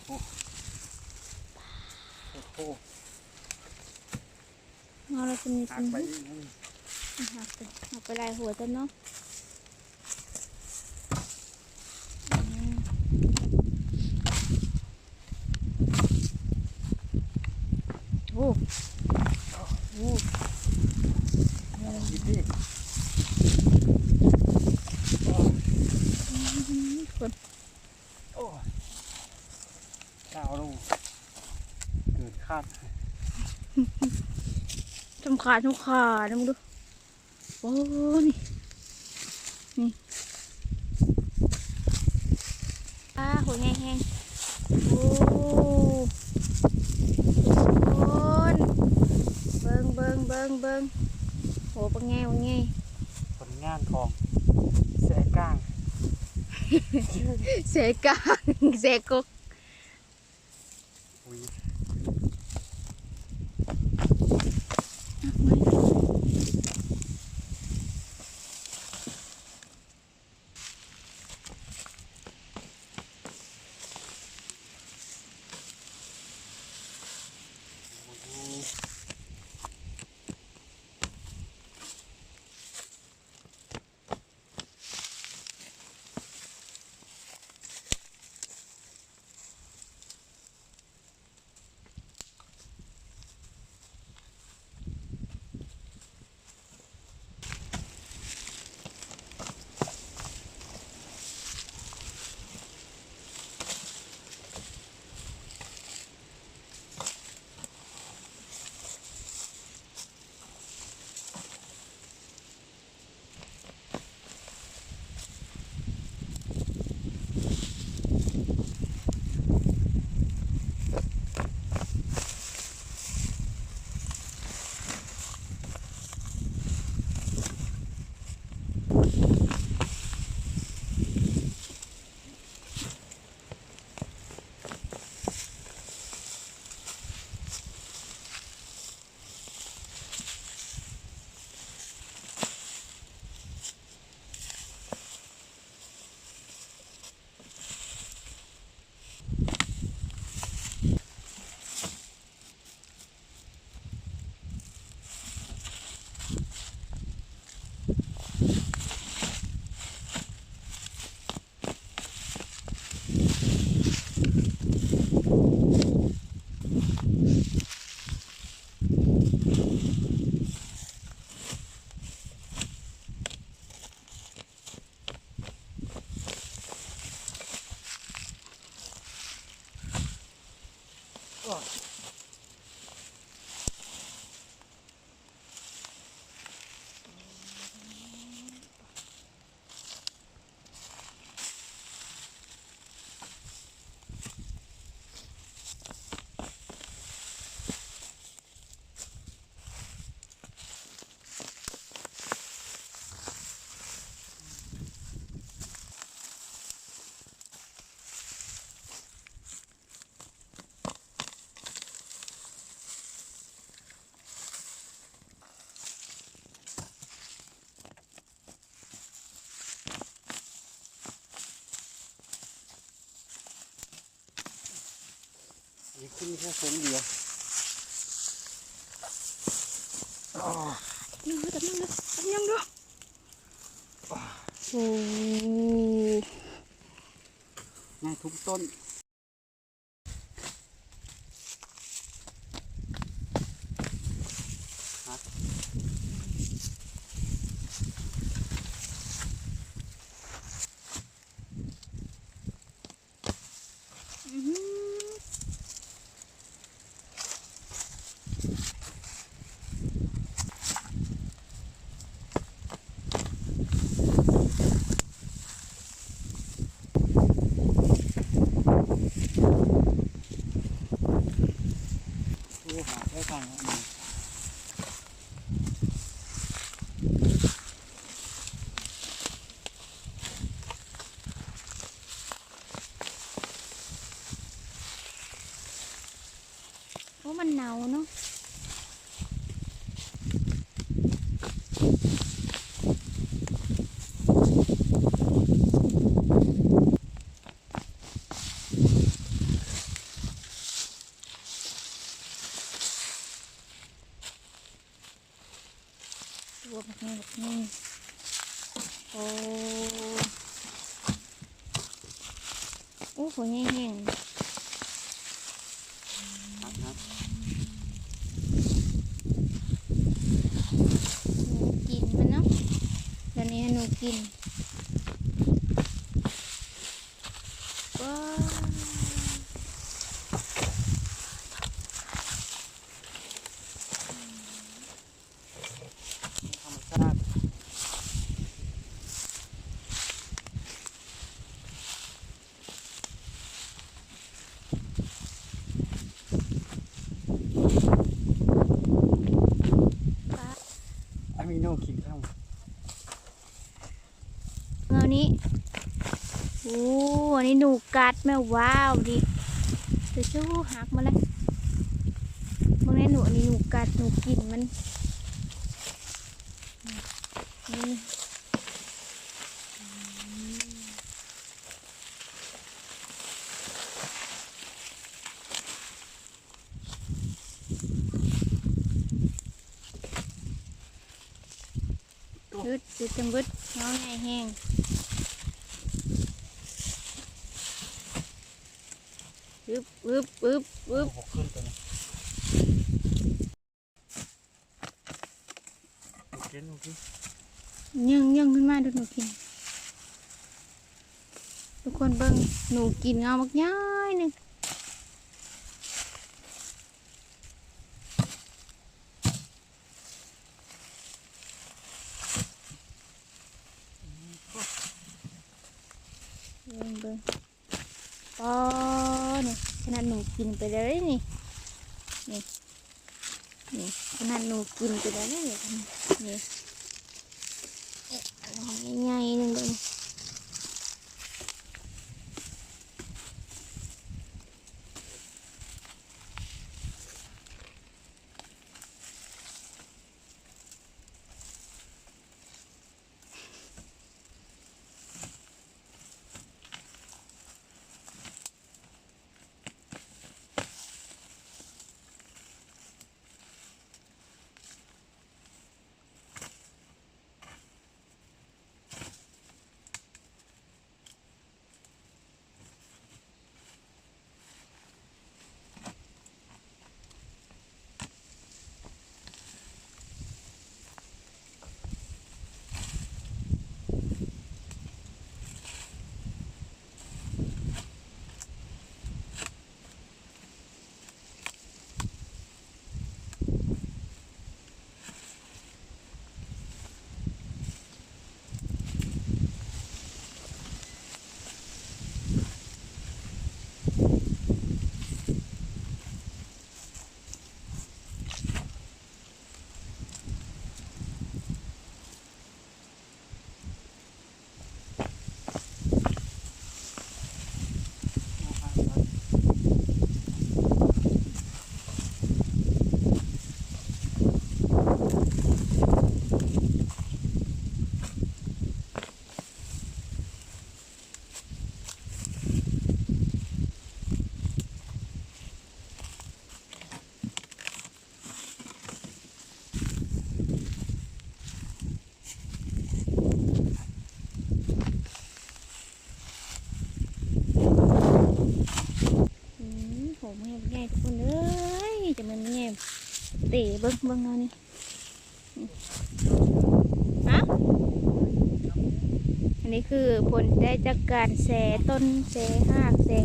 โหโอ้โหเอาเราเป็นหักไปอีกนะหักไปลายหัวต้นเนาะโอ้โหอีกทีคน โอ้ดาวลงเกิดคาดทำขานะมึงดูโอ้นี่หัวแห้งโอ้ทุกคนเบิ้งโหปังแง่ผลงานของแสก้าง เสกาเสกกอุ้ยอีกขึ้นแค่ฝนเดียวจับยังดูโอ้ง่ายทุกต้นหาได้ทางนี้โอ้มันหนาวเนาะ ตัวแบบนี้แบบนี้โอ้โอ้โหแห้งครับครับ หนูกินมันเนาะตอนนี้ให้หนูกินว้าว ธรรมชาติอะมิโนกินข้าว เงานี้โอ้อันนี้หนูกัดแม่ว้าวดิเดี๋ยวชู้หักมาเลยบางแน่หนูอันนี้หนูกัดหนูกินมันนี่บึดบึดจังบึดเงาใหญ่แห้งอึบอึบอึบอึบ หกขึ้นตัวนี้โอเคโอเค ยังขึ้นมาดูหนูกินทุกคนเบิ่งหนูกินเงาบักย้ายหนึงเบิ่งปอนี่ขนาดหนูกินไปเลยนี่นี่นี่ขนาดหนูกินไปแล้วนี่นี่ง่ายๆนึงเบิ่ง ผมแง่แง่ทุกคนเอ้ยจะมันแง่เตะเบิ้งเบิ้งเอานี่ฮะอันนี้คือผลได้จากการแส่ต้นแส่หากแส่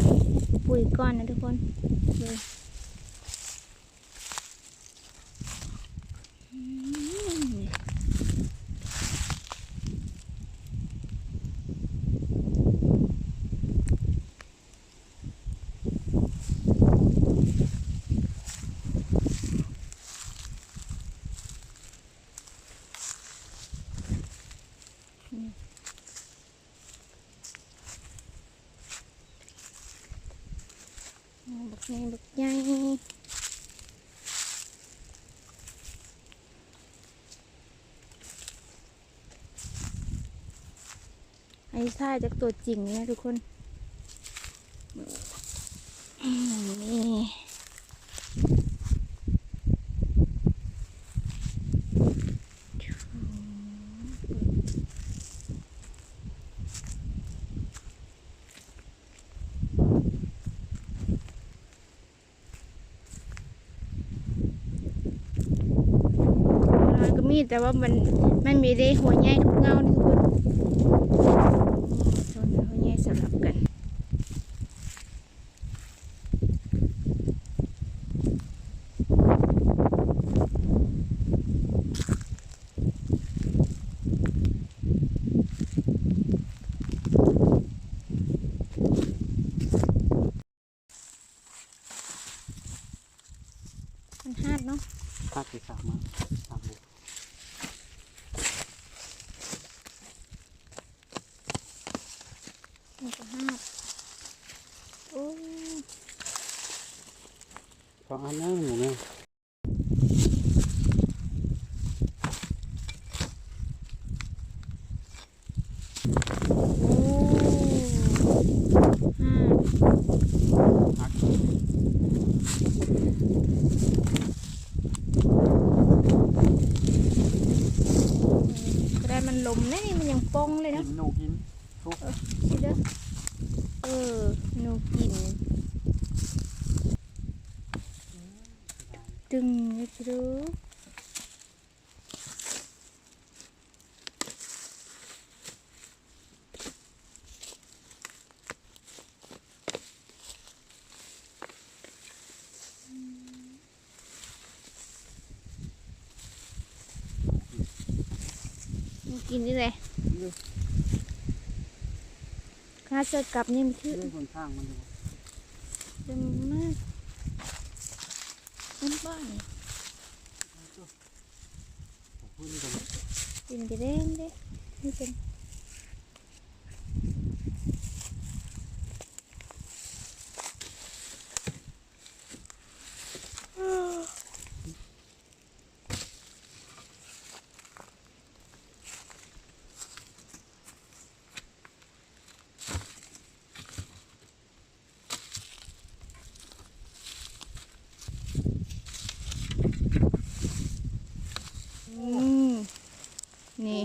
ปุ๋ยก้อนนะทุกคนดูบักใหญ่บักใหญ่ไอ้ท่าจากตัวจริงนะทุกคนนี่ มีแต่ว่ามันมีได้หัวใหญ่ทุกเงานี่ทุกคนหัวใหญ่สลับกันมันหาดเนาะ ถ้าไปสามมาสามบุก มันก็หาดโอ้ สองอันนั้นหมูเนี่ย หาดก็ได้มันลมนะนี่มันยังป้องเลย กิ นะ นหนูกินทุก นี่เด้อหนูกินตึงนี่ไปดูหนูกินนี่แหละข้าเสกลับนี่มันคือ เรื่องคนข้างมันดู เต็มมากมันบ้าน ผมพูดกัน กินกระเด้งเด้นี่เป็นนี่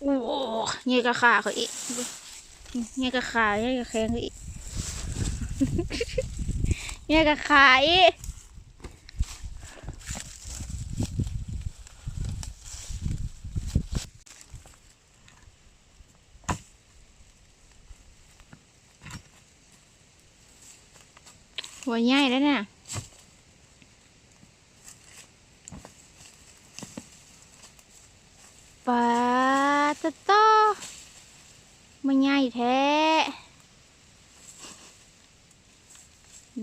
โอ้เงี้ยกะขาเขาอีกเงี้ยกะขาเงี้ยกะแข้งเขาอีกเงี้ยกะขาอีกหัวใหญ่แล้วน่ะปลาตะโตมันใหญ่แท้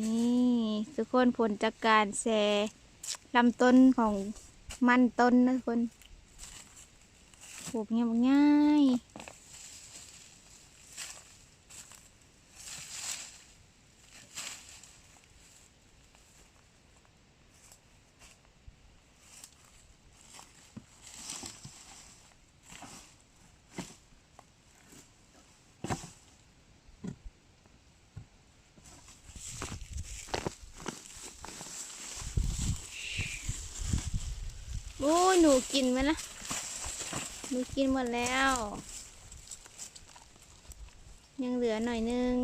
นี่ทุกคนผลจากการแซ่ลำต้นของมันต้นนะทุกคนปลูกง่ายโอ้ยหนูกินไหมล่ะหนูกินหมดแล้ว ยังเหลือหน่อยนึง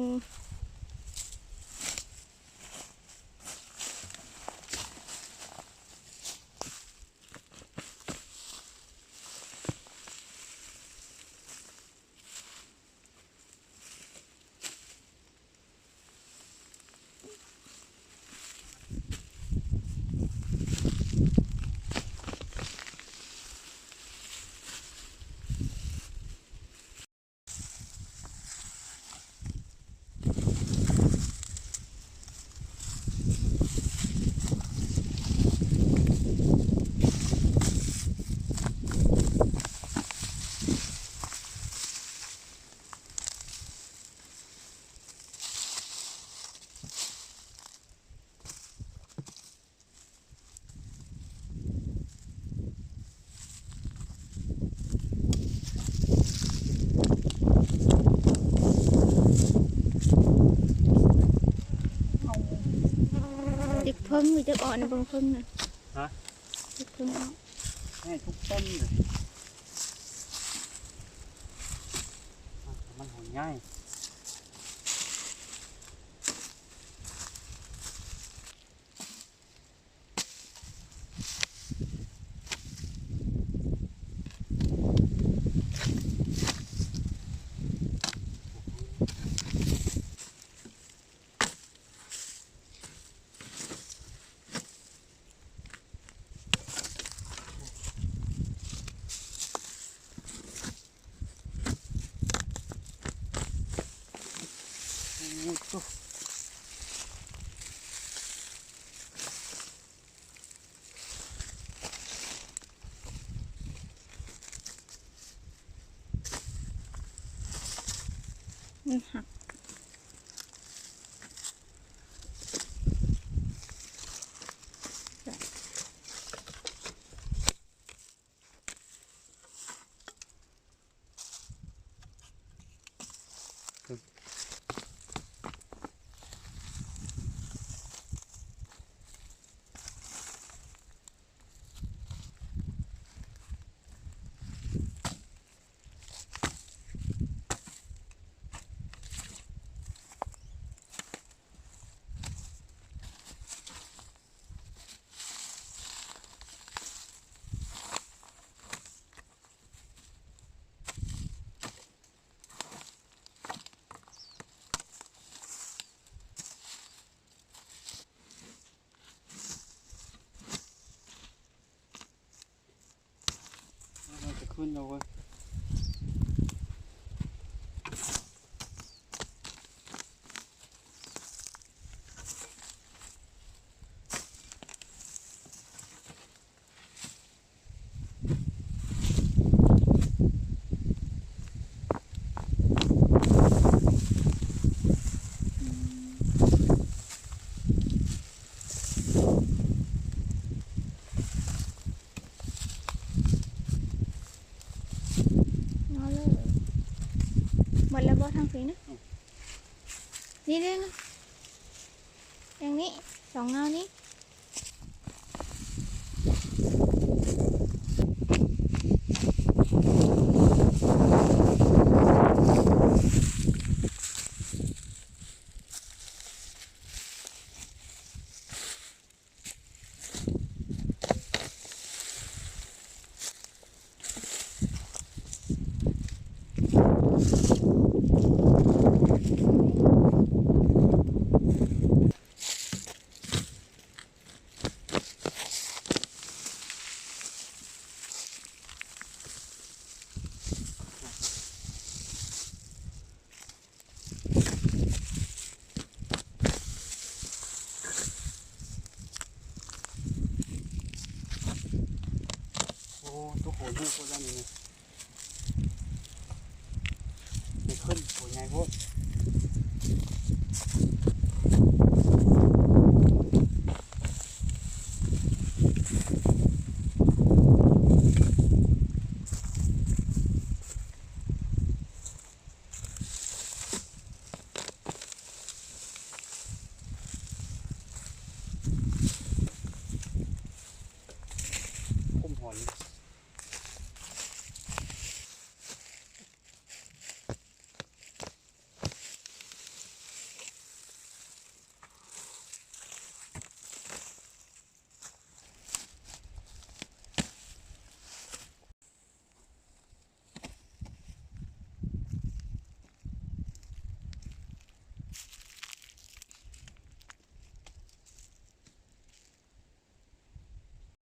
เด็กเพิ่งหรือจะอ่อนนะเบิ่งเพิ่งนะ ฮะ เด็กเพิ่งเอา ให้ทุกต้นเลยมันหอมง่าย มันหักเราจะขึ้นแล้วเว้ยเอาเลยหมดแล้วบ่ทางสีนะนี่เด้งอย่างนี้สองเงานี้โอ้ตัวโหดเมื่อโคตรแล้วนี่ไม่ขึ้นโหดไงพวก